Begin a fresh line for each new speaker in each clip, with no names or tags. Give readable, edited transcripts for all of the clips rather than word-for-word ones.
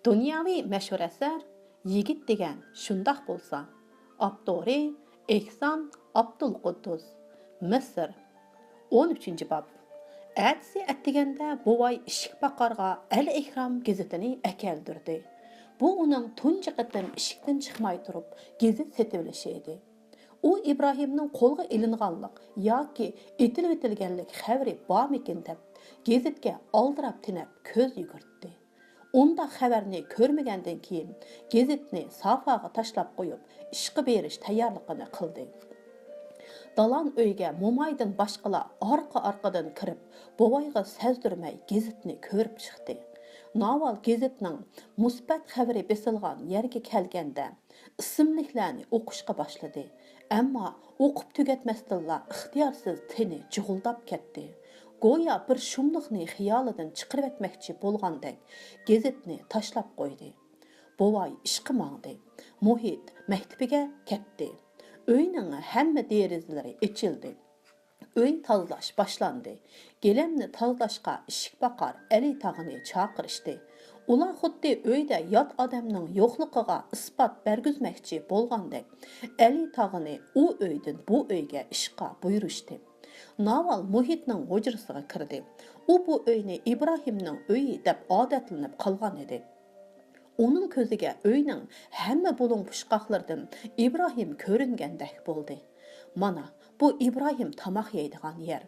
Dunyoviy mashhur asar Yigit degan shundoq bo'lsa. Avtori Ehson Abdulquddus. Misr. 13-bob. Әтісі әттігенде бувай ішік бақарға Әл-Ихрам газетini әкелдірді. Bu onun tuncu qıtım işikten çıkmay turup gezet setivlişi edi. O İbrahim'nin kolga ilinğanlıq yoki etilib etilgenlik xəbri barmikin deb gezetke aldırap tinep köz yugurtdi. Onda xəbərini görmegenden keyin gezetini safaga taşlap qoyup işqi beriş tayyorligini qildi. Dalan öyge Momaydan başqala arqa-arqadan kirib, bovayga sezdirmay gezetini körüp chiqdi. Naval gezetning musbat xəbəri besilgan yerga kelganda ismliklarni o'qishga boshladi. Ammo o'qib tugatmasdilla ixtiyorsiz tini jug'uldab ketdi. Goya bir shumliqni xiyolidan chiqarib etmoqchi bo'lgandek gezetni tashlab qo'ydi. Bovay ishqi mangdi. Muhit maktabiga ketdi. Uyning hamma derazalari ochildi. Uy tozalash boshlandi. Gelemni tozalashga ishik baqar Ali tog'ini chaqirishdi. Ular xuddi uyda yot odamning yo'qligiga isbot bergizmoqchi bo'lgandek Ali tog'ini u uydan bu uyga ishqa buyurishdi. Naval Muhitning hujrasiga kirdi. U bu uyni İbrahimning uyi deb odatlanib qolgan edi. Onun ko'ziga uyning hamma bulung pushqoqlardan İbrahim ko'ringandek bo'ldi. Mana bu İbrahim tamoq yeydigan yer.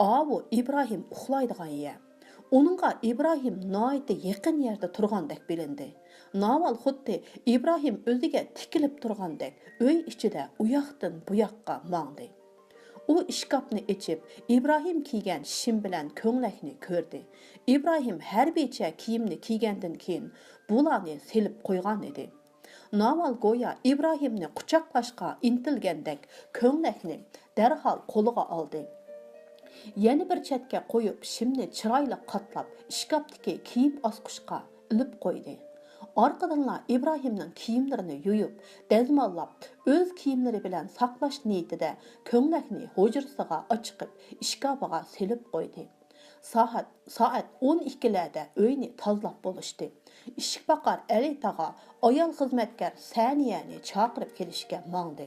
Bu İbrahim uxlaydigan yer. Onunğa İbrahim noyda yaqin yerda turgandek bilindi. Naval xuddi İbrahim o'ziga tikilib turgandek uy ichida u yoqdan bu yoqqa mangdi. O ishkapni içip İbrahim kiygan shim bilan ko'nglakni ko'rdi. İbrahim harbiycha kiyimni kiygandan keyin bularni selib qo'ygan edi. Naval goya İbrahimni quchoqlashga intilgandek ko'nglakni darhol qo'liga oldi. Yana bir chetga qo'yib shimni chiroyli qatlab ishkapdagi kiyim osqushqa ilib qo'ydi. Arqadanlar İbrahimning kiyimlarini yuyup, dazmollab, öz kiyimleri bilan saqlash niyatida ko'nglakni hujrasiga ochiqib, ishkabiga selib qo'ydi. Soat 12larda uyni tozalab bo'lishdi. Ishik baqar Ali tog'a ayol xizmatkar Saniyani chaqirib kelishga mangdi.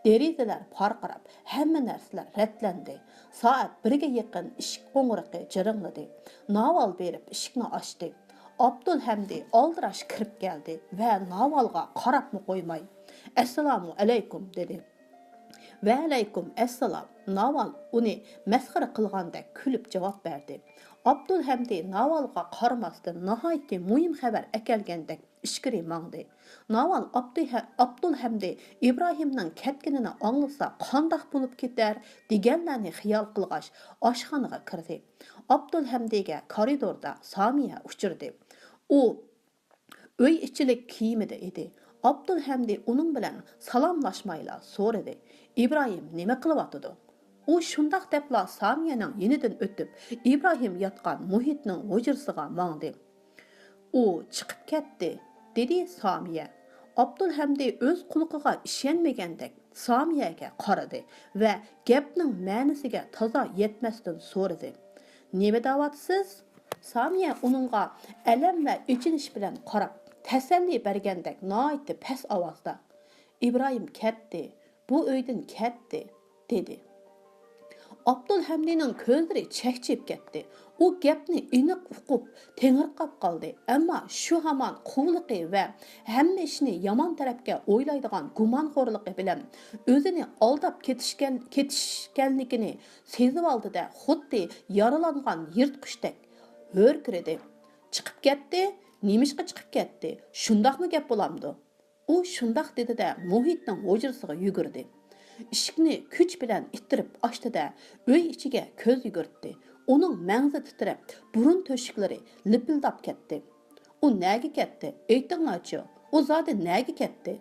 Derizalar parqirab, hamma narsalar ratlandi. Soat 1ga yaqin ishik qo'ng'iroqi jiringladi. Naval berib ishikni ochdi. Abdulhamdi aldirash kirib keldi va Navalga qarabmi qo'ymay "Assalomu alaykum" dedi. "Va alaykum assalom." Naval uni masxara qilgandek kulib javob berdi. Abdulhamdi Navalga qaramasdan nihoyatda muhim xabar akelgandek ishkiri mangdi. Naval Abdulhamdi İbrahimning ketganini anglasa qandoq bo'lib ketar deganlarni xiyol qilg'ach oshxonaga kirdi. Abdulhamdiga koridorda Samiya uchirdi. O uy ichilik kiyimida edi. Abdulhamdi uning bilan salomlashmayla so'radi. "İbrahim nima qilyapti?" U shundoq debla Samiyaning yenidan o'tib, İbrahim yotgan Muhitning hujrasiga mangdi. "U chiqib ketdi", dedi Samiya. Abdulhamdi o'z quliqiga ishonmagandek Samiyaga qaradi va gapning ma'nosiga toza yetmasdan so'radi. "Nima da'vatsiz?" Samiya uningga alam va o'chinish bilan qarab, tasalli bergandek noyatda past ovozda "İbrahim ketdi, bu uydan ketdi", dedi. Abdulhamdining ko'zlari chaqchib ketdi. U gapni aniq uqib, tengirqab qoldi. Ammo shu hamon quvliqi va hamma ishni yomon tarafga o'ylaydigan gumonxo'rligi bilan o'zini aldab ketishganligini sezib oldida xuddi yaralangan yirtqichdek hurkirdi. "Chiqib ketdi? Nemishqa chiqib ketdi? Shundoqmi gap bo'lamdi?" U shundoq dedi-da Muhitning hujrasiga yugurdi. Ishikni kuch bilan ittirib ochdi-da uy ichiga ko'z yugurtdi. Uning mangzi titrab, burun to'shiklari lipildab ketdi. "U nega ketdi? Aytinglar-chi, u zodi nega ketdi?"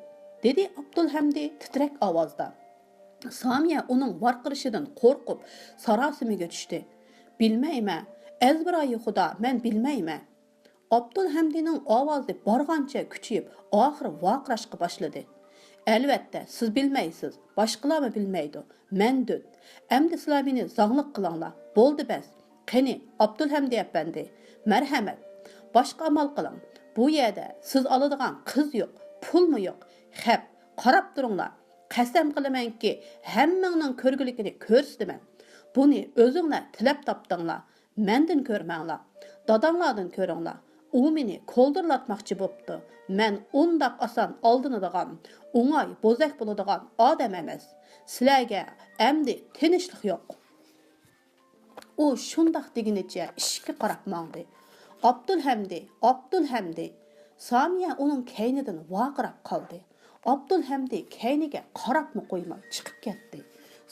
dedi Abdulhamdi titrak ovozda. Samiya uning varqirishidan qo'rqib sarosimiga tushdi. "Bilmayman, azbiroyi xudo, men bilmayman." Abdulhamdining ovozi borgancha kuchayib, oxiri vaqirashga boshladi. "Albatta, siz bilmaysiz, boshqalar bilmaydi. Men dud. Endi sizlar meni zanglik qilinglar. Bo'ldi bas. Qani, Abdulhamdi apandi, marhamat. Boshqa amal qiling. bu yerda siz oladigan qiz yo'q, pulmi yo'q. Xap, qarab turinglar. Qasam qilamanki, hammangning ko'rguligini ko'rsataman. Buni o'zinglar tilab topdinglar. Mendan ko'rmanglar. Dadanglardan ko'ringlar. U meni qo'ldirlatmoqchi bo'pti. Men undaq oson oldinadigan, o'ng'ay bo'zak bo'ladigan odam emas. Sizlarga endi tinchlik yo'q. U shundaq deginicha ishga qarab mangdi. Abdulhamdi. Samiya uning kaynidan vaqirab qoldi. Abdulhamdi kayniga qarabmi qo'ymay chiqib ketdi.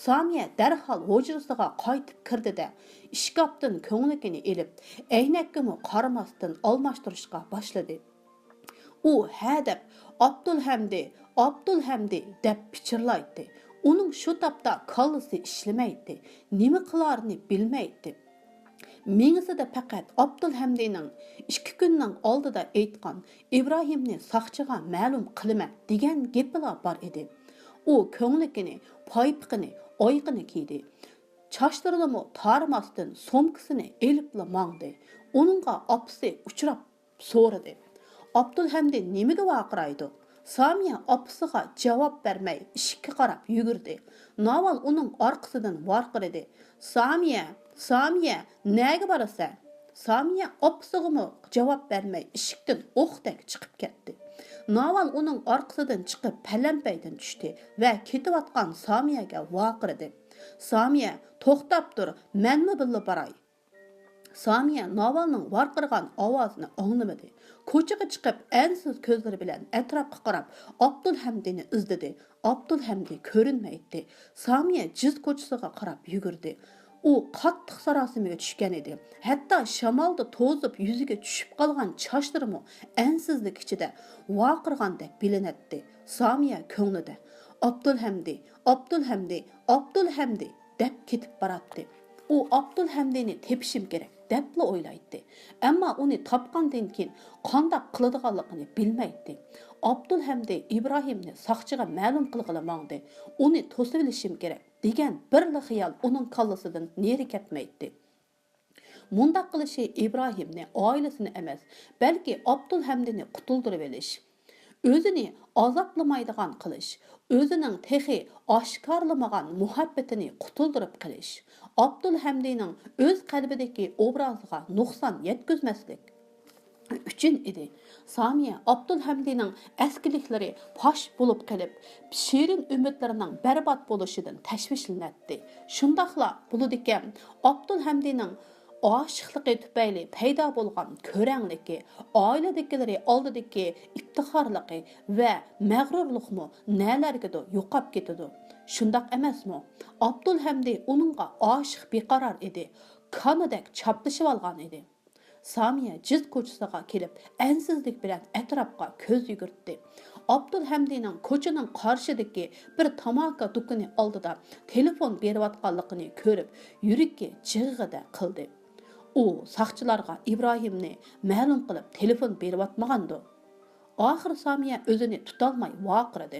Samiya darhol hujrasiga qaytib kirdi-da, ishkopdan ko'nglikini elib, aynakka qaramasdan almashtirishga boshladi. U ha deb Abdulhamdi deb pichirlaydi. Uning shu topda kallasi ishlamaydi, nima qilarini bilmaydi. Mengisida faqat Abdulhamdining 2 kunning oldida aytgan Ibrohimni soqchiga ma'lum qilaman degan gapilar bor edi. U ko'nglikini, paypiqini, oyqini kiydi. Chashlarini tarimasdan somkasini elibla mangdi. Uningga opsi uchrab so'radi. Abdulhamdi nimaga vaqiraydi? Samiya opsiga javob bermay ishga qarab yugurdi. Naval uning orqasidan varqiradi. Samiya, nega borasan? Samiya opsig'imi javob bermay eshikdan o'qdek chiqib ketdi. Naval uning orqasidan chiqib palampaydan tushdi va ketayotgan Samiyaga vaqirdi. Samiya, to'xtab tur, menmi billa boray? Samiya Navalning varqirgan ovozini anglamadi. Ko'chaga chiqib, ansiz ko'zlari bilan atrofga qarab, Abdulhamdini izladi. Abdulhamdi ko'rinmaydi. Samiya jiz ko'chasiga qarab yugurdi. U qattiq sarosimaga tushgan edi. Hatto shamolda to'zib yuziga tushib qolgan chochlari ansizlik ichida vaqirgandek bilinadi. Samiya ko'nglida Abdulhamdi deb ketib boradi. U Abdulhamdini tepishim kerak deb o'ylaydi. Ammo uni topgandan keyin qanday qiladiganligini bilmaydi. Abdulhamdi Ibrohimni soqchiga ma'lum qilg'ilmoqdi. Uni to'sib olishim kerak degan bir xiyol uning kallasidan neri ketmaydi. Mundaq qilishi Ibrohimni, oilasini emas, balki Abdulhamdini qutuldirib olish, o'zini azoblamaydigan qilish, o'zining texi oshkorlamagan muhabbatini qutuldirib qilish, Abdulhamdining o'z qalbidagi obraziga nuqson yetkazmaslik uchun edi. Samiya Abdulhamdining askiliklari fosh bo'lib qolib, shirin umidlarining barbod bo'lishidan tashvishlanadi. Shundaqla bo'ladigan Abdulhamdining oshiqligi tufayli paydo bo'lgan ko'rangligi, oiladagilari oldidagi iftixorligi va mag'rurlikmi nalargadir yo'qolib ketadi. Shundaq emasmi? Abdulhamdi uningga oshiq beqaror edi. Qonidak chaplashib olgan edi. Samiya jiz ko'chasiga kelib, ansizlik bilan atrofga ko'z yugurtdi. Abdulhamdining ko'chaning qarshidagi bir tamaka do'koni oldida telefon berayotganligini ko'rib, yuragi jig'ida qildi. U soqchilarga Ibrohimni ma'lum qilib telefon berayotmagandi. Oxir Samiya o'zini tutolmay vaqirdi.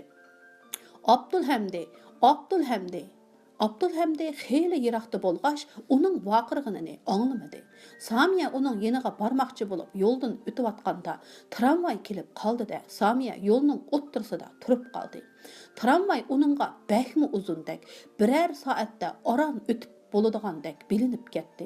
Abdulhamdi xeyli yiroqda bo'lg'ach, uning vaqirganini anglamadi. Samiya uning yeniga bormoqchi bo'lib, yo'ldan o'tayotganda tramvay kelib qoldi-da, Samiya yo'lning o'ttirsida turib qoldi. Tramvay uningga bakmi uzundak, birer soatda oran o'tib bo'ladigandak bilinib ketdi.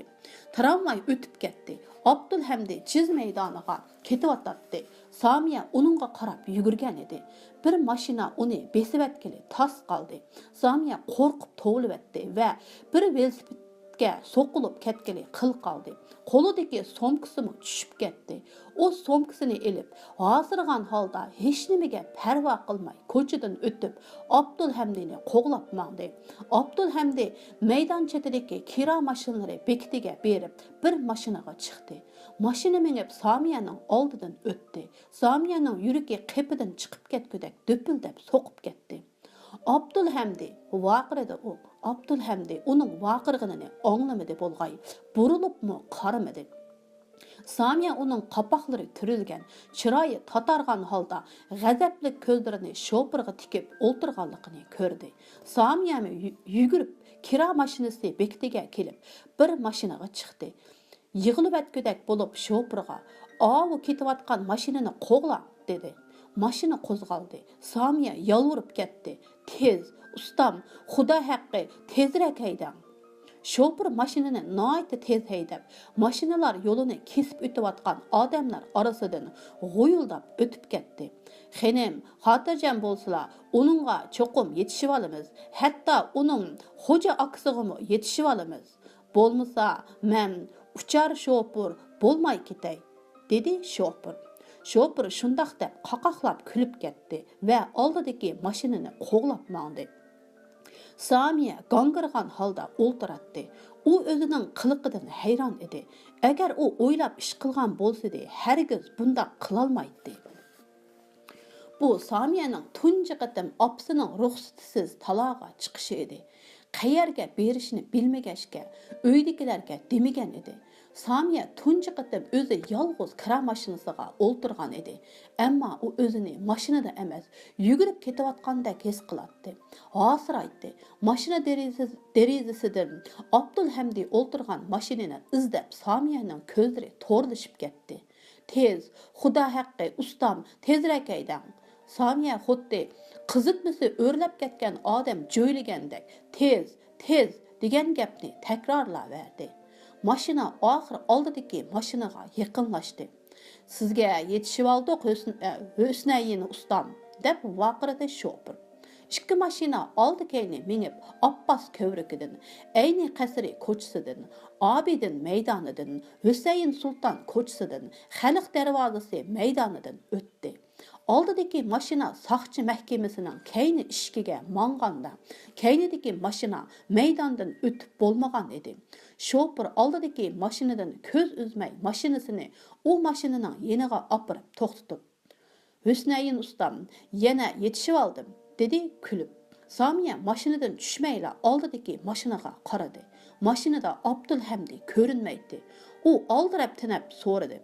Tramvay o'tib ketdi. Abdulhamdi chiz maydoniga ketayotdi. Samiya uningga qarab yugurgan edi. Bir mashina uni besivatkili tas qoldi. Samiya qo'rqib tovlibatdi va bir velosipedga so'qilib ketgili qil qoldi. Qo'lidagi somkasini tushib ketdi. O somkasini elib, hozirgan holda hech nimaga parvo qilmay ko'chadan o'tib, Abdulhamdini qo'g'lab mangdi. Abdulhamdi maydon chetidagi kira mashinalari bekitiga berib, bir mashinaga chiqdi. Mashina minib Samiyaning oldidan o'tdi. Samiyaning yuragi qepidan chiqib ketgudek do'pildab so'qib ketdi. Abdulhamdi vaqirdi u. Abdulhamdi uning vaqirganini anglamadi bo'lg'ay. Burilibmi qaramadi. Samiya uning qapoqlari turilgan, chiroyi tatargan holda g'azabli ko'zlarini shopirga tikib o'ltirganligini ko'rdi. Samiya yugurib kira mashinasi bekitiga kelib, bir mashinaga chiqdi. Yig'ilib atgudak bo'lib shopirga avu ketayotgan mashinani qo'g'la, dedi. Mashina qo'zg'aldi. Samiya yalvurib ketdi. Tez, ustam, xudo haqqi, tezroq haydang. Şoför maşinini nayt tez haydab, mashinalar yo'lini kesib o'tayotgan odamlar orasidan g'o'yildab o'tib ketdi. Xenim, xotirjam bo'lsalar, uningga cho'qim yetishib olamiz. Hatto uning xo'ja aksiga yetishib olamiz. Bo'lmasa, men uchar şoför bo'lmay ketay, dedi şoför. Şoför shundoq deb qaqaqlab kulib ketdi va oldidagi mashinani qo'g'lab mandi. Samiya gangirgan holda o'ltiratdi. U o'zining qiliqidan hayron edi. Agar u o'ylab ish qilgan bo'lsa-da, hargiz bunday qilolmaydi. Bu Samiyaning tunji qatam opsining ruxsatisiz taloga chiqishi edi. Qayerga berishini bilmagashga, uydagilarga demagan edi. Samiya tunji qatam o'zi yolg'iz kira mashinasiga o'ltirgan edi. Ammo u o'zini mashinada emas, yugurib ketayotgandek his qiladi. Hosiraydi. Mashina derazasidan Abdulhamdi o'ltirgan mashinani izlab Samiyaning ko'zlari to'rdishib ketdi. Tez, xudo haqqi, ustam, tezroq haydang. Samiya xuddi qizitmasi o'rlab ketgan odam jo'ylagandek tez degan gapni takrorlaverdi. Mashina oxir oldidagi mashinaga yaqinlashdi. Sizga yetishib oldik, Husnayin ustam, deb vaqirdi shofir. Ikki mashina oldi-keyni minib Abbas ko'vrikidan, Ayni qasri ko'chasidan, Abidin maydonidan, Husayn Sultan ko'chasidan, Xalq darvozasi maydonidan o'tdi. Oldidagi mashina soqchi mahkamasining keyni ishkiga manganda, keynidagi mashina maydondan o'tib bo'lmagan edi. Shofir oldidagi mashinadan ko'z uzmay mashinasini u mashinaning yeniga opirib to'xtatib, "Husnayin ustam, yana yetishib oldim", dedi kulib. Samiya mashinadan tushmayla oldidagi mashinaga qaradi. Mashinada Abdulhamdi ko'rinmaydi. U oldirab tinab so'radi.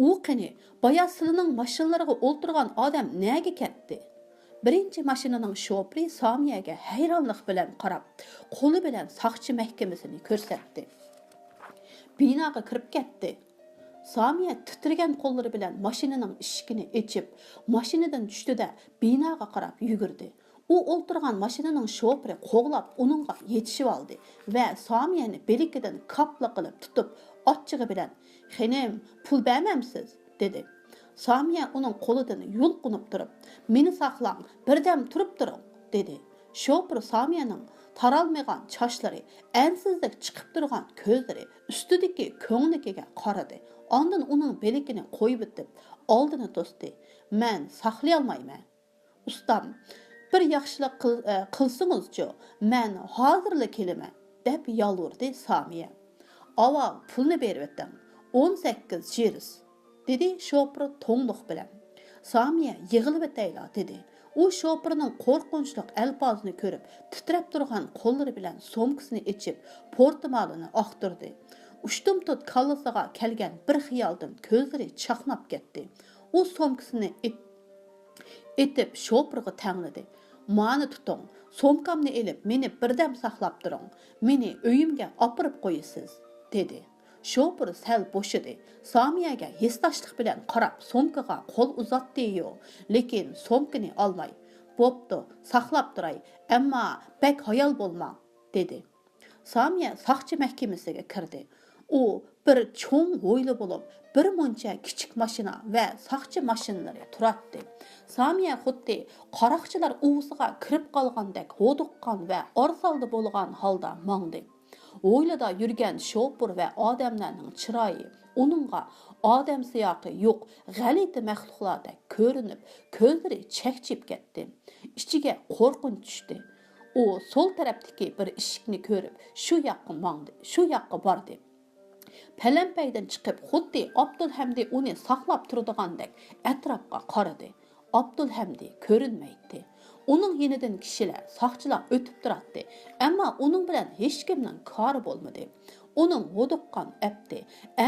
U qani, bayasilining mashinalariga o'ltirgan odam nega ketdi? Birinchi mashinaning shofiri Samiyaga hayronlik bilan qarab, qo'li bilan soqchi mahkamasini ko'rsatdi. Binoga kirib ketdi. Samiya titragan qo'llari bilan mashinaning eshigini ochib, mashinadan tushdi-da, binoga qarab yugurdi. U o'ltirgan mashinaning shofiri qo'g'lab uningga yetishib oldi va Samiyani belikidan kapla qilib tutib, ochchig'i bilan "Xenim, pul bermamsiz?" dedi. Samiya uning qo'lidan yulqinib turib, "Meni saqlang, birdam turib turing", dedi. Shofir Samiyaning taralmagan chochlari, ansizlik chiqib turgan ko'zlari ustidagi ko'ngligiga qaradi. Ondan uning belikini qo'yib o'tib, oldini to'sdi. "Men saqlay olmayman. Ustam, bir yaxshilik qilsingizchi, men hozirla kelaman", deb yolvurdi Samiya. "Avval pulni berib o'ting. 18 jirs", dedi shofir to'ngluq bilan. Samiya yig'ilib o'tayla, dedi. U shofirning qo'rqinchli alpozini ko'rib, titrab turgan qo'llari bilan somkasini ochib, portmalini oqtirdi. Ushtum tut kallasiga kelgan bir xiyoldan ko'zlari chaqnab ketdi. U somkasini etib shofirga tangladi. "Mani tuting, somkamni elib, meni birdam saqlab turing. Meni uyimga opirib qo'yasiz", dedi. Shofir sal bo'shidi. Samiyaga hesdashlik bilan qarab, somkaga qo'l uzatdi-yu, lekin somkani olmay, "Bo'pti, saqlab turay, ammo bek hayol bo'lma", dedi. Samiya soqchi mahkamasiga kirdi. U bir cho'ng o'yli bo'lib, bir muncha kichik mashina va soqchi mashinalari turardi. Samiya xuddi qaroqchilar uvusiga kirib qolgandek hodiqqan va orsalda bo'lgan holda mangdi. O'ylada yurgan shofir va odamlarning chiroyi uningga odam siyoqi yo'q, g'alati maxluqlardek ko'rinib, ko'zlari chakchib ketdi. Ichiga qo'rqinch tushdi. U so'l tarafdagi bir eshikni ko'rib, shu yoqqa bordi. Palampaydan chiqib, xuddi Abdulhamdi uni saqlab turdigandek atrofga qaradi. Abdulhamdi ko'rinmaydi. Uning yenidan kishilar, soqchilar o'tib turardi, ammo uning bilan hech kimning kori bo'lmadi. Uning hodiqqan abdi,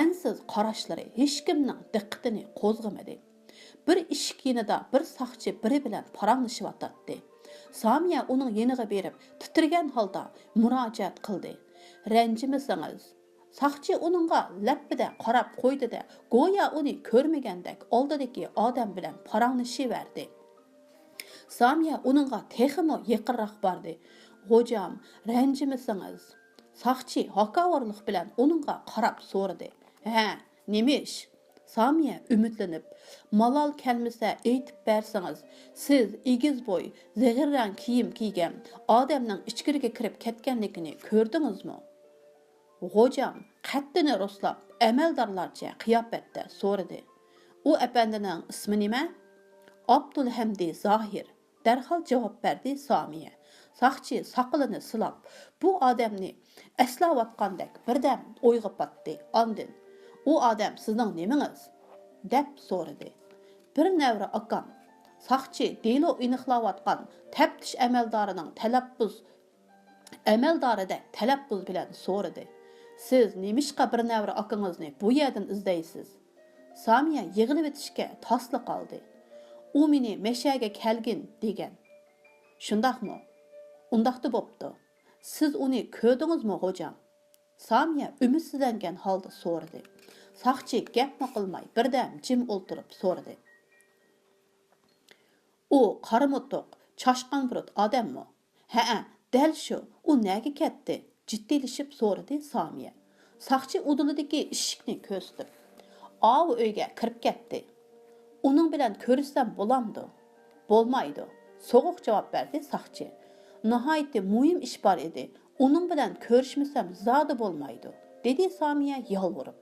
ansiz qarashlari hech kimning diqqatini qo'zg'amadi. Bir eshik yenida bir soqchi biri bilan paranglashib Samiya uning yeniga berib, titirgan holda murojaat qildi. "Ranjimasangiz, Сақчы оныңға ләппіде қарап қойды да, гоя оны көрмегендек алдыдaki адам білән параңнышы verdi. Samiya onunğa texmo yaqinroq bordi. "Hocam, ranjimisiniz?" Saqchi hakavorlik bilan onunğa qarab so'radi. "Ha, nima ish?" Samiya umidlanib, "Malol kelmasa aytib bersangiz, siz egiz bo'y, zig'irrang kiyim kiygan odamning ichkiriga kirib ketganligini ko'rdingizmi?" Hocam qattini roslab, amaldorlarcha qiyofatda so'radi. "U apandining ismi nima?" Abdulhamdi Zohir darhol javob berdi Samiya. Saqchi saqilini silab, bu odamni eslayotgandek birdan o'yga patdi. Ondan, "U odam sizning nimingiz?" deb so'radi. "Bir navra akam." Saqchi delo aniqlayotgan taftish amaldorida talaffuz bilan so'radi. "Siz nemishqa bir navra akangizni bu yerdan izlaysiz?" Samiya yig'ilib etishga tasli qoldi. "U meni meshaga kelgin" degan. "Shundaqmi? Undaqda bo'pti. Siz uni ko'rdingizmi, hocam?" Samiya umidsizlangan holda so'radi. Saqchi gapmi qilmay birdan jim o'ltirib so'radi. "U qaramutoq, chashqan burut odammi?" "Ha, dal shu. U nega ketdi?" jiddiylashib so'radi Samiya. Saqchi udulidagi eshikni ko'rsatib, "Av uyga kirib ketdi. Uning bilan ko'rishsam bo'lamdi." "Bo'lmaydi." So'g'uq javob berdi Saqchi. "Nihoyatda muhim ish bor edi. Uning bilan ko'rishmasam zodi bo'lmaydi", dedi Samiya yolvorib.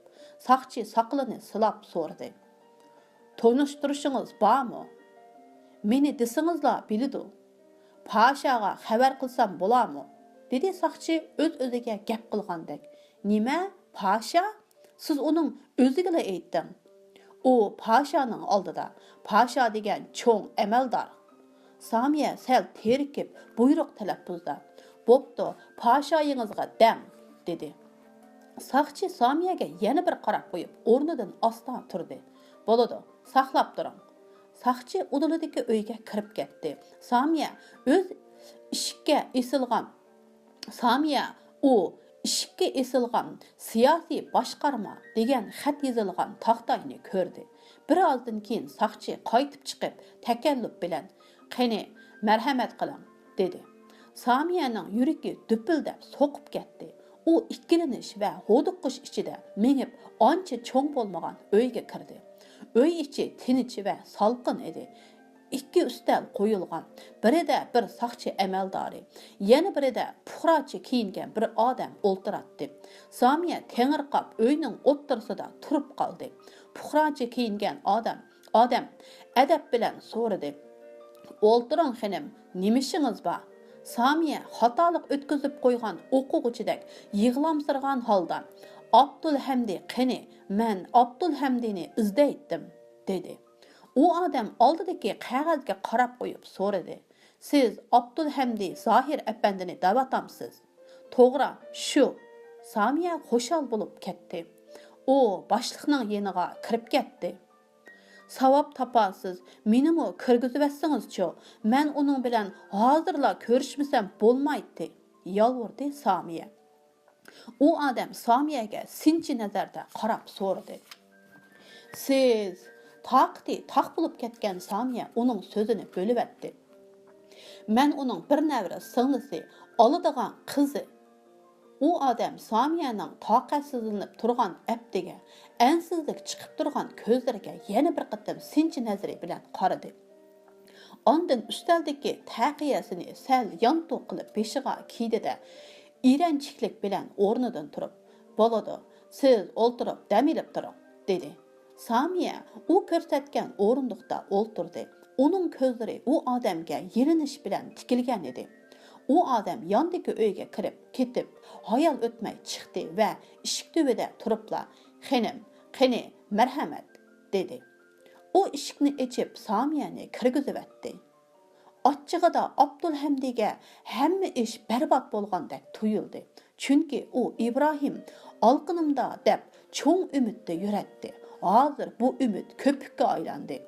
Saqchi saqilini silab so'radi. "Tanishtirishingiz bormi? Meni desingizlar biladi. Pashaga xabar qilsam bo'larmi?" dedi Saqchi o'z-o'ziga gap qilgandek. "Nima? Pasha? Siz uning o'ziga aytding. U pashaning oldida. Pasha degan cho'ng amaldor." Samiya sal terikib buyruq talaffuzda, "Bo'pti, pashoyingizga dang", dedi. Saqchi Samiyaga yana bir qarab qo'yib, o'rnidan oston turdi. "Bo'ladi, saqlab turing." Saqchi udulidagi uyga kirib ketdi. Samiya ishikka esilgan siyosiy boshqarma degan xat yozilgan taxtayni ko'rdi. Birozdan keyin Saqchi qaytib chiqib, takalluf bilan, "Qani, marhamat qiling", dedi. Samiyaning yuragi dupildab so'qib ketdi. U ikkilanish va hodiqish ichida mengib ancha cho'ng bo'lmagan uyga kirdi. Uy ichi tinch va salqin edi. Ikki ustal qo'yilgan. Birida bir saqchi amaldori, yana birida puhrachi kiyingan bir odam o'ltiratdi. Samiya tengirqab uyning o'ttirsida turib qoldi. Puhrachi kiyingan odam adab bilan so'radi. "O'ltiring xonim, nima ishingiz bor?" Samiya xatolik o'tkazib qo'ygan o'quvchidek yig'lamsirgan holda, "Abdulhamdi qani, men Abdulhamdini izlaydim", dedi. U odam oldidagi qog'ozga qarab qo'yib so'radi. "Siz Abdulhamdi Zohir apandini da'vatamsiz?" "To'g'ri, shu." Samiya xushal bo'lib ketdi. U boshliqning yeniga kirib ketdi. "Savob topasiz, menimi kirgizib-etsangiz-chi, men uning bilan hozirla ko'rishmasam bo'lmaydi", yolvordi Samiya. U odam Samiyaga sinchi nazarda qarab so'radi. "Siz taq bo'lib ketgan Samiya uning so'zini bo'lib etdi. "Men uning bir navra singlisi, oladigan qizi." U odam Samiyaning taqatsizlanib turgan aptiga, ansizlik chiqib turgan ko'zlariga yana bir qatam sinchi nazari bilan qaradi. Ondan ustaldagi taqiyasini sal yantoq qilib beshiga kiydi-da, iranchiklik bilan o'rnidan turib, "Bo'ladi, siz o'ltirib dam olib turing", dedi. Samiya u ko'rsatgan o'rindiqda o'ltirdi. Uning ko'zlari u odamga yelinish bilan tikilgan edi. U odam yondagi uyga kirib ketib, hayal o'tmay chiqdi va eshik tubida turibla, "Xonim, qani, marhamat", dedi. U eshikni ochib Samiyani kirgizib etdi. Ochchig'ida Abdulhamdiga hamma ish barbod bo'lgandek tuyuldi. Chunki u Ibrohim olqinimda deb cho'ng umidda yuratdi. Hozir bu umid ko'pikka aylandi.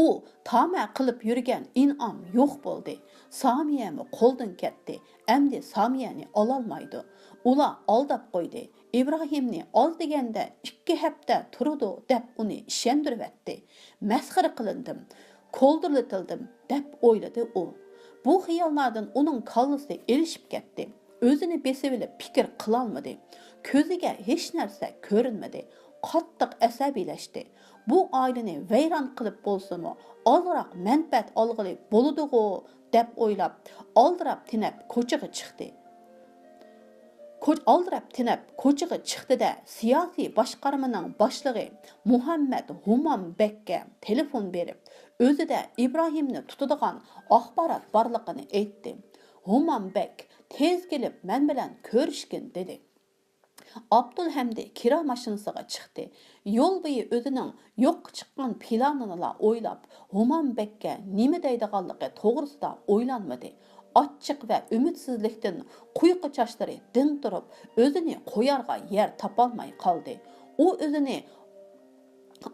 U tama qilib yurgan in'om yo'q bo'ldi. Samiyami qo'ldan ketdi. Endi Samiyani ololmaydi. Ular aldab qo'ydi. İbrahimni az degende 2 hafta turdu deb uni ishontirib etdi. Masxara qilindim, qo'ldirlatildim deb o'yladi u. Bu xiyollardan uning kallasi elishib ketdi. O'zini besib olib fikr qila olmadi. Ko'ziga hech narsa ko'rinmadi. Qattiq asabiylashdi. Bu oilani vayron qilib bo'lsa-mu, ozroq manfaat olg'ili bo'ladi-ku deb o'ylab, oldirab tinab ko'chaga chiqdi. Aldirab tinab ko'chaga chiqdi-da, siyosiy boshqarmaning boshlig'i Muhammad Humanbekka telefon berib, o'zida Ibrohimni tutadigan axborot borligini aytdi. Humanbek tez kelib men bilan ko'rishgin dedi. Abdulhamdi kira mashinasiga chiqdi. Yo'l bo'yi o'zining yo'q chiqqan planini o'ylab, Humanbekka nima deydiganligi to'g'risida o'ylanmadi. Açıq və ümidsizlikdən quyuq çaşları din turib, özünü qoyarğa yer tapalmay qaldı. O özünü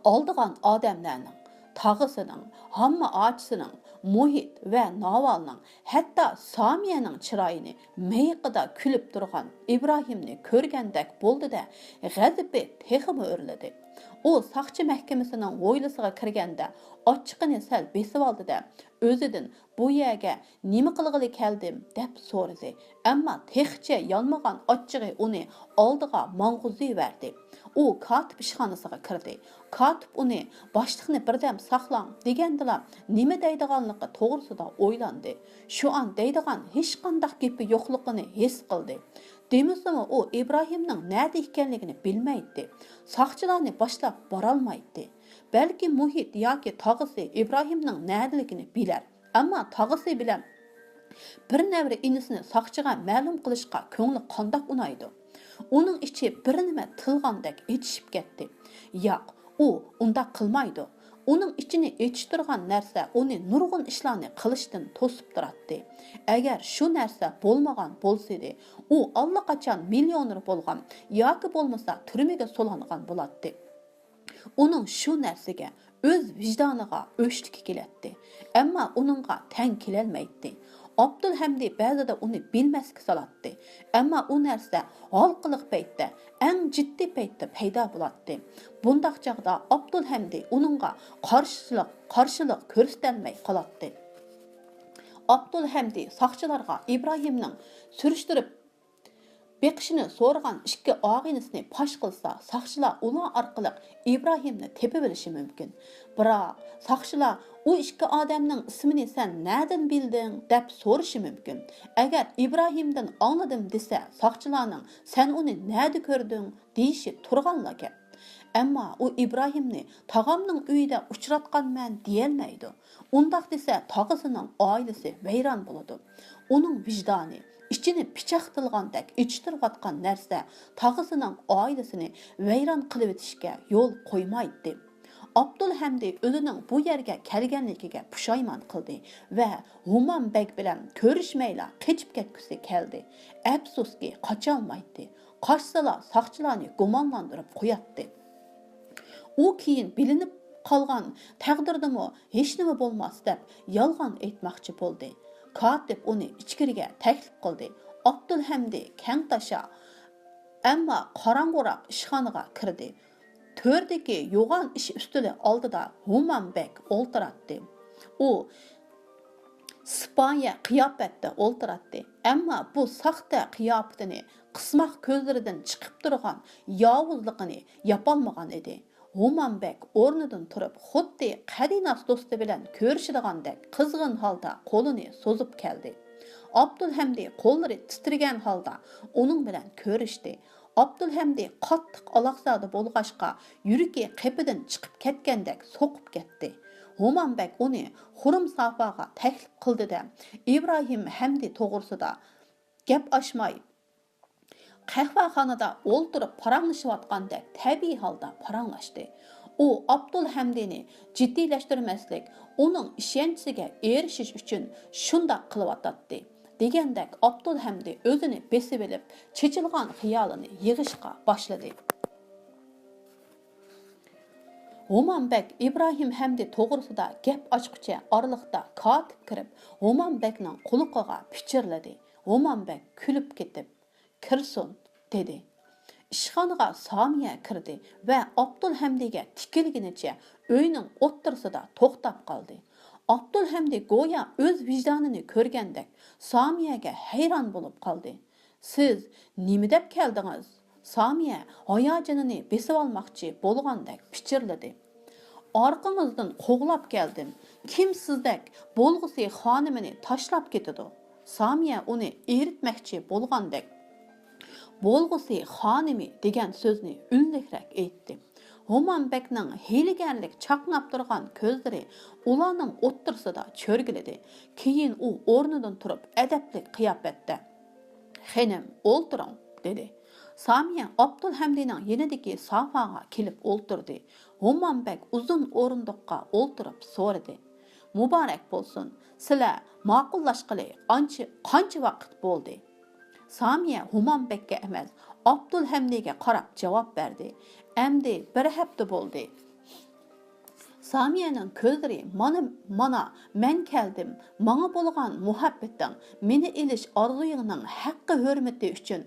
aldığan adamlarning, tağısının, hamma ağaçsının, muhit və navalının, hətta Samiyaning chiroyini meyqida kulib turgan İbrahimni ko'rgandek bo'ldi da, g'azabi texmi o'rladi. O saqchi mahkamasining o'ylisiga kirganda ochiqini sal besib oldi da, o'zidan bu yerga nima qilg'ili keldim deb so'radi. Ammo texcha yonmagan ochig'i uni oldiga mang'uziverdi. U katib ishxonasiga kirdi. Katib uni boshliqni birdam saqlang degandilar nima deydiganligi to'g'risida o'ylandi. Shu an deydigan hech qanday gapi yo'qligini his qildi. Demisimi o İbrahimning nerede ekanligini bilmaydi. Saqchilarni boshlab borolmaydi. Balki muhit yoki tog'isi İbrahimning nerdeligini bilar. Ammo tog'isi bilan bir navri inisini saqchiga ma'lum qilishga ko'ngli qandoq unaydi. Uning ichi bir nima tilgandek etishib ketdi. Yo'q, u unda qilmaydi. Uning ichini etishtirgan narsa uni nurg'un ishlarni qilishdan to'sib turadi. Agar shu narsa bo'lmagan bo'lsa-di, u allaqachon millioner bo'lgan yoki bo'lmasa turmaga solangan bo'ladi. Uning shu narsaga o'z vijdoniga o'shlik keladi. Ammo uningga tang kelolmaydi. Abdulhamdi ba'zida uni bilmasga solatdi. Ammo u narsa halqiliq paytda, eng jiddiy paytda paydo bo'ladi. Bundaq chaqda Abdulhamdi uningga qarshilik ko'rsatolmay qoladi. Abdulhamdi saqchilarga İbrahimning surishtirib beqishini so'ragan ikki og'inisini pash qilsa, saqchilar ular orqali İbrahimni tepib olishi mumkin. Biroq saqchilar u ikki odamning ismini sen nereden bilding deb so'rashi mumkin. Agar İbrahimdan angladim desa, saqchilarning sen uni nerede ko'rding deyishi turganlar gap. Ammo u İbrahimni tog'amning uyida uchratganman deyolmaydi. Undaq desa, tog'isining oilasi vayron bo'ladi. Uning vijdoni İçini pichaqtilgandek ichtirayotgan narsa tog'isining oilasini vayron qilib etishga yo'l qo'ymaydi. Abdulhamdi o'zining bu yerga kelganligiga pushaymon qildi va Humanbek bilan ko'rishmayla qechib ketgisi keldi. Afsuski qocholmaydi. Qochsalar saqchilarni gumonlantirib qo'yatdi. U keyin bilinib qolgan taqdirdimi hech nima bo'lmas deb yolg'on aytmoqchi bo'ldi. Katib uni ichkiriga taklif qildi. Abdulhamdi kang tasha, ammo qorong'uroq ishxonaga kirdi. To'rdagi yo'g'on ish ustuli oldida Humanbek o'ltiradi. U Spanya qiyofatda o'ltiradi. Ammo bu saxta qiyofatini qismoq ko'zlaridan chiqib turgan yovuzligini yapolmagan edi. Humanbek o'rnidan turib, xuddi qadinas do'sti bilan ko'rishdigandek qizg'in holda qo'lini so'zib keldi. Abdulhamdi qo'llari titragan holda uning bilan ko'rishdi. Abdulhamdi qattiq alaqsada bo'lg'ashqa yuragi qepidan chiqib ketgandek so'qib ketdi. Humanbek uni xurum safaga taklif qildi-da, İbrahim Hamdi to'g'risida gap ochmay qahvaxonada o'ltirib paranglashayotgandek tabiiy holda paranglashdi. U Abdulhamdini jiddiylashtirmaslik, uning ishonchiga erishish uchun shunday qilyotdi. Degandek Abdulhamdi o'zini besib olib, chechilgan xiyolini yig'ishga boshladi. Humanbek İbrahim Hamdi to'g'risida gap ochqicha oraliqda katib kirib, Humanbekning quliqiga pichirladi. Humanbek kulib ketib, "Kirsin" dedi. ishxonaga Samiya kirdi va Abdulhamdiga tikilginicha uyning o'ttirsida to'xtab qoldi. Abdulhamdi go'yo o'z vijdonini ko'rgandek Samiyaga hayron bo'lib qoldi. Siz nima deb keldingiz? Samiya hayajonini besib olmoqchi bo'lgandek pichirladi. Arqangizdan qo'g'lab keldim. Kim sizdek bo'lg'usi xonimini tashlab ketadi? Samiya uni eritmoqchi bo'lgandek bo'lg'usi xonimi degan so'zni unlikroq aytdi. Homanbekning hiylagarlik chaqnab turgan ko'zlari ularning o'ttirsida cho'rgiladi. Keyin u o'rnidan turib adabli qiyofatda "Xanim, o'ltiring" dedi. Samiya Abdulhamdining yanidagi sofaga kelib o'ltirdi. Homanbek uzun o'rindiqqa o'ltirib so'radi. "Muborak bo'lsin. Sizlar ma'qullashqili qancha vaqt bo'ldi?" Samiya Homanbekka emas, Abdulhamdiga qarab javob berdi. "Endi bir hafta bo'ldi." Samiyaning ko'zlari mana men keldim. Menga bo'lgan muhabbating, meni elish orzuyingning haqqi hurmati uchun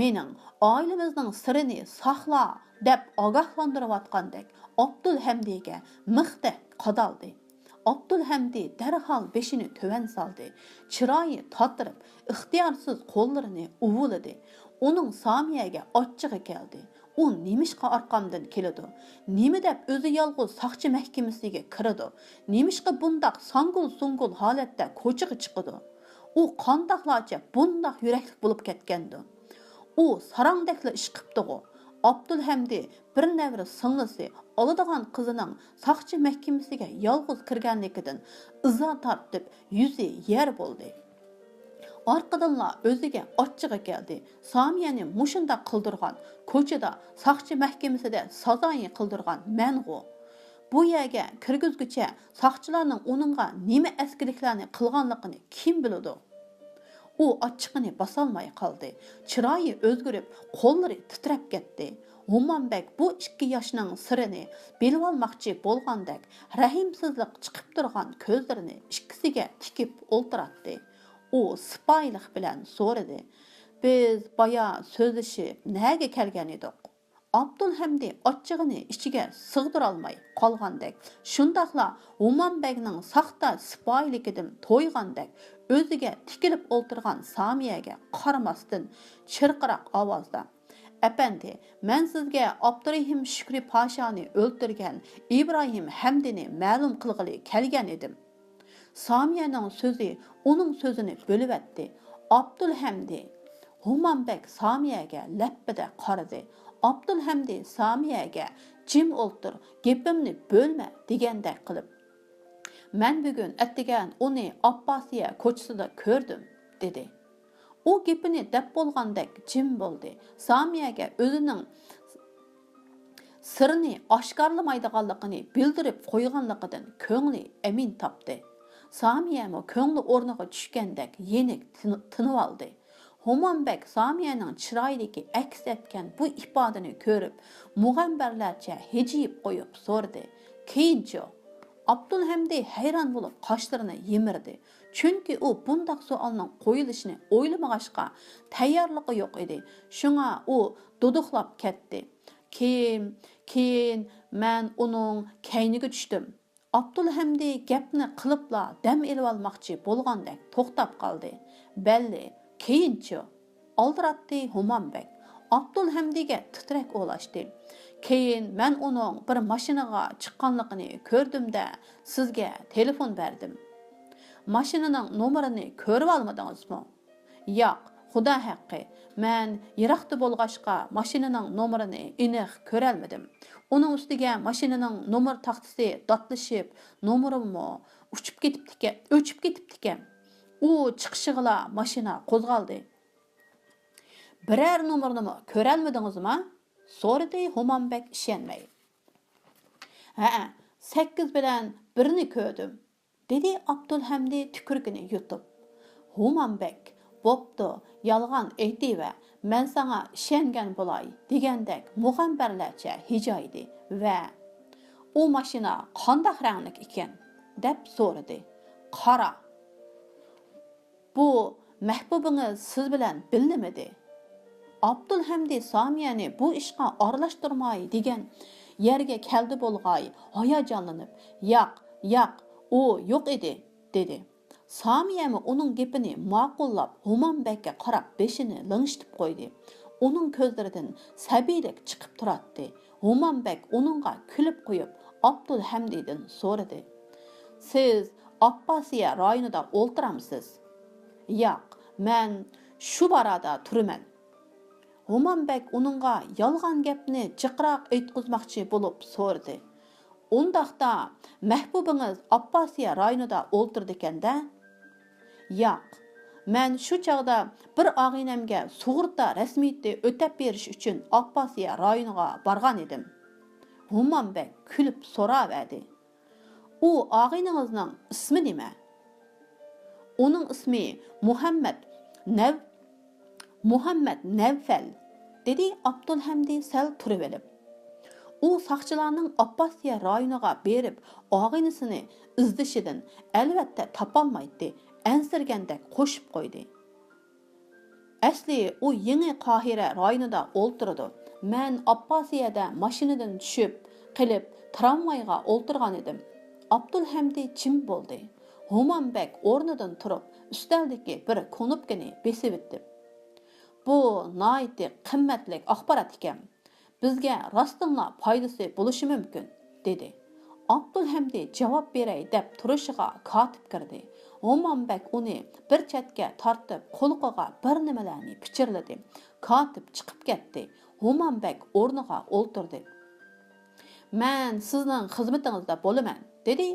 mening oilamizning sirini saqla deb ogohlantirayotgandek Abdulhamdiga mixda qadaldi. Abdulhamdi darhol beshini töven saldi. Chiroyi tatirib, ixtiyorsiz qo'llarini uvuladi. Uning Samiyaga ochchig'i keldi. U nemishqa orqamdan keladi? Nima deb o'zi yolg'iz soqchi mahkamasiga kiradi? Nemishqa bundaq sangul-sungul holatda ko'chaga chiqadi? U qandoqlarcha bundaq yurakli bo'lib ketgandi? U sarangdakla ish qilibdi-ku. Abdulhamdi bir navri singlisi oladigan qizining soqchi mahkamasiga yolg'iz kirganligidan izo tortib yuzi yer bo'ldi. Arqadanla o'ziga ochchig'i keldi. Samiyani mushunda qildirgan, ko'chada soqchi mahkamasida sazoyi qildirgan mengu. Bu yerga kirgizguncha soqchilarning uningga nima askiliklarni qilganligini kim biladi? U ochchig'ini bosolmay qoldi. Chiroyi o'zgarib, qo'llari titrab ketdi. Homanbek bu 2 yoshning sirini bilib olmoqchi bo'lgandek rahimsizlik chiqib turgan ko'zlarini ikkisiga tikib o'ltiratdi. U sipoyilik bilan so'radi. "Biz boya so'zlashib, nega kelgan edik?" Abdulhamdi ochchig'ini ichiga sig'dira olmay qolgandek, shundaqla Homanbekning saxta sipoyiligidan to'ygandek o'ziga tikilib o'ltirgan Samiyaga qaramasdan chirqiroq ovozda: "Efendi, men sizga Abdurahim Shukri Pashani o'ltirgan İbrahim Hamdini ma'lum qilg'ili kelgan edim." Samiyaning so'zi uning so'zini bo'lib etdi. Abdulhamdi Homanbek Samiyaga lappida qaradi. Abdulhamdi Samiyaga "Jim o'ltir, gapimni bo'lma" degandek qilib, "Men bugun attigan uni Abbosiya ko'chasida ko'rdim" dedi. U gapini deb bo'lgandek jim bo'ldi. Samiyaga o'zining sirini oshkorlamaydiganligini bildirib qo'yganligidan ko'ngli amin topdi. Samiyami ko'ngli o'rniga tushgandek yenik tinib oldi. Homanbek Samiyaning chiroyidagi aks etgan bu ifodani ko'rib, mug'ambarlarcha hijiyib qo'yib so'rdi. "Keyinchi?" Abdulhamdi hayron bo'lib qoshlarini yimirdi. Chunki u bundaq savolning qo'yilishini o'ylamag'achqa tayyorligi yo'q edi. Shunga u duduqlab ketdi. Keyin men uning kayniga tushdim." Abdulhamdi gapni qilibla dam elib olmoqchi bo'lgandek to'xtab qoldi. "Belli, keyinchi?" oldiratdi Homanbek. Abdulhamdiga titrak o'lashdi. "Keyin men uning bir mashinaga chiqqanligini ko'rdim-da, sizga telefon berdim." "Mashinaning nomerini ko'rib olmadingizmi?" "Yo'q, xudo haqqi. Men yiroqda bo'lg'achqa mashinaning nomerini aniq ko'ra olmadim. Uning ustiga mashinaning nomer taxtasi datlashib, nomerimi o'chib ketibdi-ekan. U chiqishig'ila mashina qo'zg'aldi." "Biror nomerni ko'ra olmadingizmi?" so'radi Homanbek ishonmay. "Ha, 8 bilan 1ni ko'rdim" dedi Abdulhamdi tukurgini yutib. Homanbek "Bo'pti, yolg'on aytdi-va, men sana ishongan bo'lay" degandek mug'ambarlarcha hijoydi va "U mashina qanday ranglik ekan?" deb so'radi. "Qora." "Bu mahbubingiz siz bilan bilmidi?" Abdulhamdi Samiyani bu ishga aralashtirmay degan yerga keldi bo'lg'ay hayajonlanib, yo'q, u yo'q edi, dedi. Samiyami uning gapini ma'qullab, Humonbekka qarab beshini ling'ishitib qo'ydi. Uning ko'zlaridan sabiylik chiqib turadi. Humonbek uningga kulib qo'yib, Abdulhamdidan so'radi: "Siz Abbosiya rayonida o'ltiramsiz?" "Yo'q, men shu barada turaman." Humonbek uningga yolg'on gapni jiqroq aytqizmoqchi bo'lib so'radi: "Undaqda mahbubingiz Abbosiya rayonida o'ltirdi ekanda?" "Yo'q, men shu chog'da bir og'inamga sug'urta rasmiyati o'tab berish uchun Abbosiya rayoniga borgan edim." Humonbek kulib so'raverdi: "U og'iningizning ismi nima?" "Uning ismi Muhammad Navfal", dedi Abdulhamdi sal turib olib. U saqchilarning Abbosiya rayoniga berib, og'inisini izdishidan albatta topolmaydi, ansirgandek qo'shib qo'ydi: "Asli u Yangi Qohira rayonida o'ltirdi. Men Abbosiyada mashinadan tushib, qilib tramvayga o'ltirgan edim." Abdulhamdi jim bo'ldi. Humonbek o'rnidan turib, ustaldagi bir konopkani besib o'tdi. "Bu nihoyatda qimmatli axborot ekan. Bizga rostdanla foydasi bo'lishi mumkin", dedi. Abdulhamdi javob beray deb turishiga kotib kirdi. Humonbek uni bir chetga tortib, qo'liqiga bir nimalarni pichirladi. Kotib chiqib ketdi. Humonbek o'rniga o'ltirdi. "Men sizning xizmatingizda bo'laman", dedi.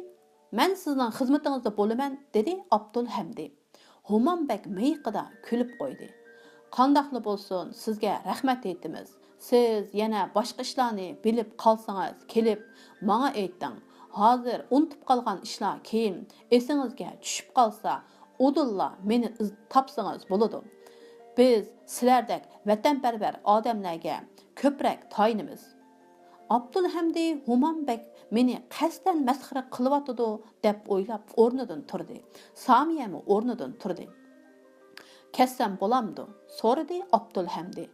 "Men sizning xizmatingizda bo'laman", dedi Abdulhamdi. Humonbek miyqida kulib qo'ydi. "Qandaqli bo'lsin, sizga rahmat aytamiz. Siz yana boshqa ishlarni bilib qolsangiz, kelib menga ayting. Hozir unutib qolgan ishlar keyin esingizga tushib qolsa, udulla meni topsangiz bo'ladi. Biz sizlardek vatanparvar odamlarga ko'proq tayinimiz." Abdulhamdi Humonbek meni qasdan masxara qilyotidi deb o'ylab o'rnidan turdi. Samiyami o'rnidan turdi. "Kessam bo'lamdi?" so'radi Abdulhamdi.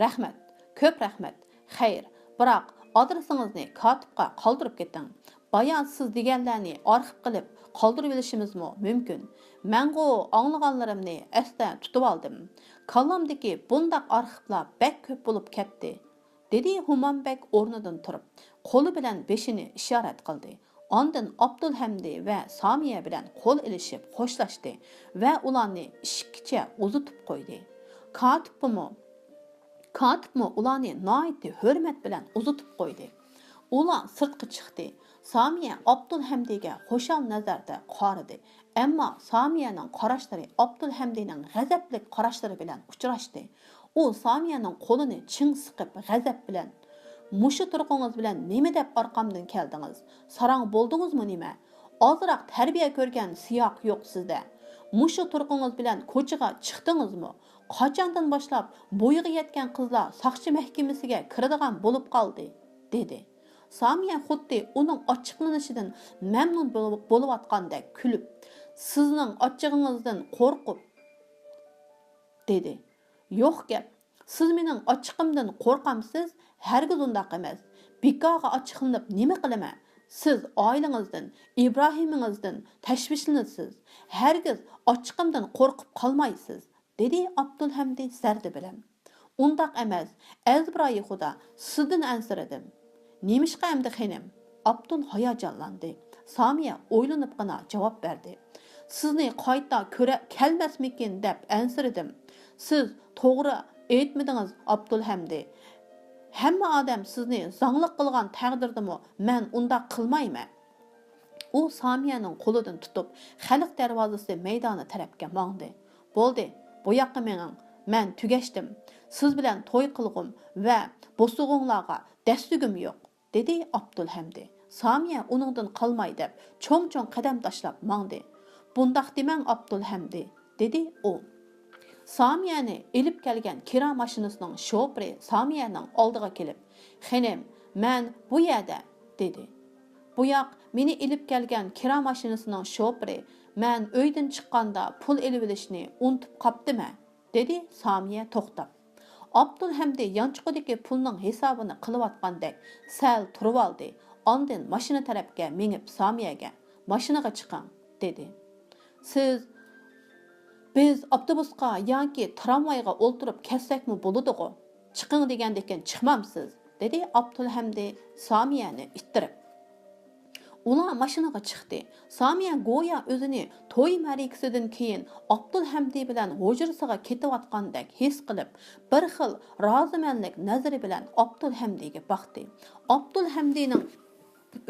"Rahmat, ko'p rahmat. Xayr, biroq adresingizni kotibga qoldirib keting. Bayon siz deganlarni arxiv qilib qoldirib olishimizmi mumkin? Mengu anglaganlarimni esda tutib oldim. Kallamdagi bundaq arxivlar bek ko'p bo'lib ketdi", dedi Humonbek o'rnidan turib, qo'li bilan beshini ishorat qildi. Ondan Abdulhamdi va Samiya bilan qo'l ilishib xo'shlashdi va ularni ishikcha uzitib qo'ydi. Katibmi ularni nihoyatda hurmat bilan uzitib qo'ydi. Ular sirtqa chiqdi. Samiya Abdulhamdiga xo'shal nazarda qaradi. Ammo Samiyaning qarashlari Abdulhamdining g'azabli qarashlari bilan uchrashdi. U Samiyaning qo'lini ching siqib g'azab bilan: "Mushu turqingiz bilan nima deb orqamdan keldingiz? Sarang bo'ldingizmi nima? Ozroq tarbiya ko'rgan siyoq yo'q sizda. Mushu turqingiz bilan ko'chaga chiqdingizmi? Qachondan boshlab bo'yiga yetgan qizlar soqchi mahkamasiga kiradigan bo'lib qoldi", dedi. Samiya xuddi uning ochiqlanishidan mamnun bo'layotgandek kulib: "Sizning ochiqingizdan qo'rqib", dedi. "Yo'q gap. Siz mening ochiqimdan qo'rqamsiz? Hargiz undaq emas. Bekorga ochiqlanib nima qilaman? Siz oilangizdan, Ibrohimingizdan tashvishlanasiz. Hargiz ochiqimdan qo'rqib qolmaysiz", dedi Abdulhamdi zardi bilan. "Undaq emas. Azbiroyi xudo, sizdan ansiradim." "Nemishqa endi xenim?" Abdul hayajonlandi. Samiya o'ylanibgina javob berdi. "Sizni qayta ko'ra kelmasmikin deb ansiradim. Siz to'g'ri aytmadingiz Abdulhamdi. Hamma odam sizni zanglik qilgan taqdirdami men undaq qilmayman." U Samiyaning qo'lidan tutib, xalq darvozasi maydoni tarafga mangdi. "Bo'ldi, bu yoqqa mening. Men tugashdim. Siz bilan to'y qilg'im va bo'sug'inglarga dastugim yo'q", dedi Abdulhamdi. Samiya uningdan qolmay deb cho'ng-cho'ng qadam tashlab mangdi. "Bundaq demang Abdulhamdi", dedi u. Samiyani elib kelgan kira mashinasining shoferi Samiyaning oldiga kelib: "Xenim, men bu yerda", dedi. "Bu yoq meni elib kelgan kira mashinasining shoferi. Men uydan chiqqanda pul elib olishni unutib qopdimi?" dedi Samiya to'xtab. Abdulhamdi yançıqidagi pulning hisobini qilayotgandek sal turib oldi. Ondan mashina tarafga minib Somiyaga "Mashinaga chiqing" dedi. Biz avtobusga yoki tramvayga o'ltirib ketsakmi bo'ladi-ku? Chiqing degandekin chiqmamsiz, dedi Abdulhamdi Somiyani ittirib. Ular mashinaga chiqdi. Somiya go'yo o'zini to'y ma'rikasidan keyin Abdulhamdi bilan hujrasiga ketayotgandek his qilib, bir xil rozimanlik nazari bilan Abdulhamdiga boqdi. Abdulhamdining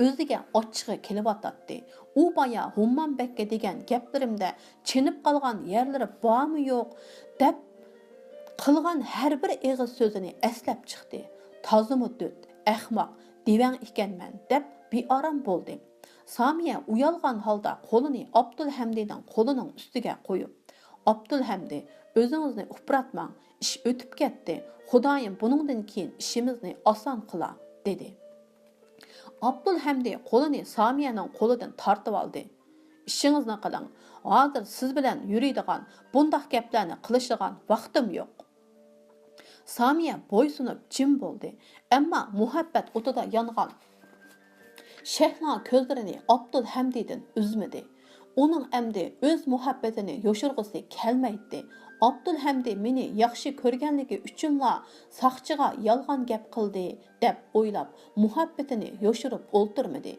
o'ziga ochig'i kelyotdi. U boya Hummonbekka degan gaplarimda chinib qolgan yerlari bormi yo'q deb qilgan har bir eg'iz so'zini eslab chiqdi. Tozimi dut, ahmoq, divang ekanman deb beorom bo'ldi. Somiya uyalgan holda qo'lini Abdulhamdining qo'lining ustiga qo'yib, "Abdulhamdi, o'zingizni uxratmang, ish o'tib ketdi. Xudoyim buningdan keyin ishimizni oson qila", dedi. Abdulhamdi qo'lini Somiyaning qo'lidan tortib oldi. "Ishingizni qiling. Hozir siz bilan yuradigan, bundoq gaplarni qilishgan vaqtim yo'q." Somiya bo'ysunib jim bo'ldi. Ammo muhabbat o'tida yongan Shehla ko'zlarini Abdulhamdidan uzmadi. Uning endi o'z muhabbatini yoshirg'isi kelmaydi. Abdulhamdi meni yaxshi ko'rganligi uchunla saqchiga yolg'on gap qildi deb o'ylab, muhabbatini yoshirib o'ltirmadi.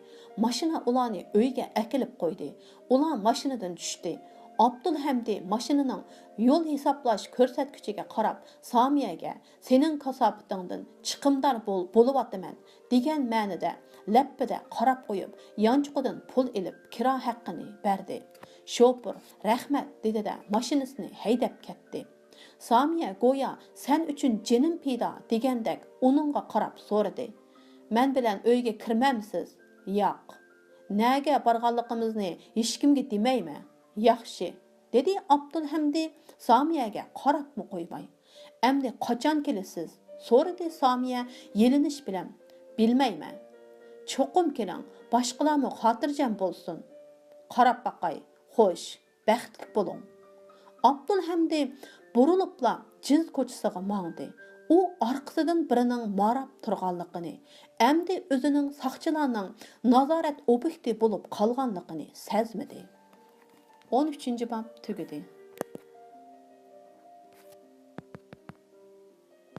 Mashina ularni uyga akilib qo'ydi. Ular mashinadan tushdi. Abdulhamdi mashinaning yo'l hisoblash ko'rsatkichiga qarab, Somiyaga "Sening kasobatingdan chiqimdor bo'lyapman" degan ma'noda lappida qarab qo'yib, yanchiqidan pul ilib, kira haqqini berdi. "Shofir, rahmat" dedi-da mashinasini haydab ketdi. Somiya go'yo "Sen uchun jinim pida" degandek uningga qarab so'radi. "Men bilan uyga kirmamsiz?" "Yo'q." "Nega borganligimizni hech kimga demayman?" "Yaxshi", dedi Abdulhamdi Somiyaga qarabmi qo'ymay. "Endi qachon kelasiz?" so'radi Somiya yelinish bilan. "Bilmayman. Cho'qim keling, boshqalarga xotirjam bo'lsin." "Qarab baqay. Xo'sh, baxtli bo'ling." Abdulhamdi burilibla Jiz ko'chasiga mangdi. U orqasidan birining marab turganligini, endi o'zining saqchilarning nazorat obyekti bo'lib qolganligini sezmadi. 13-bob tugadi.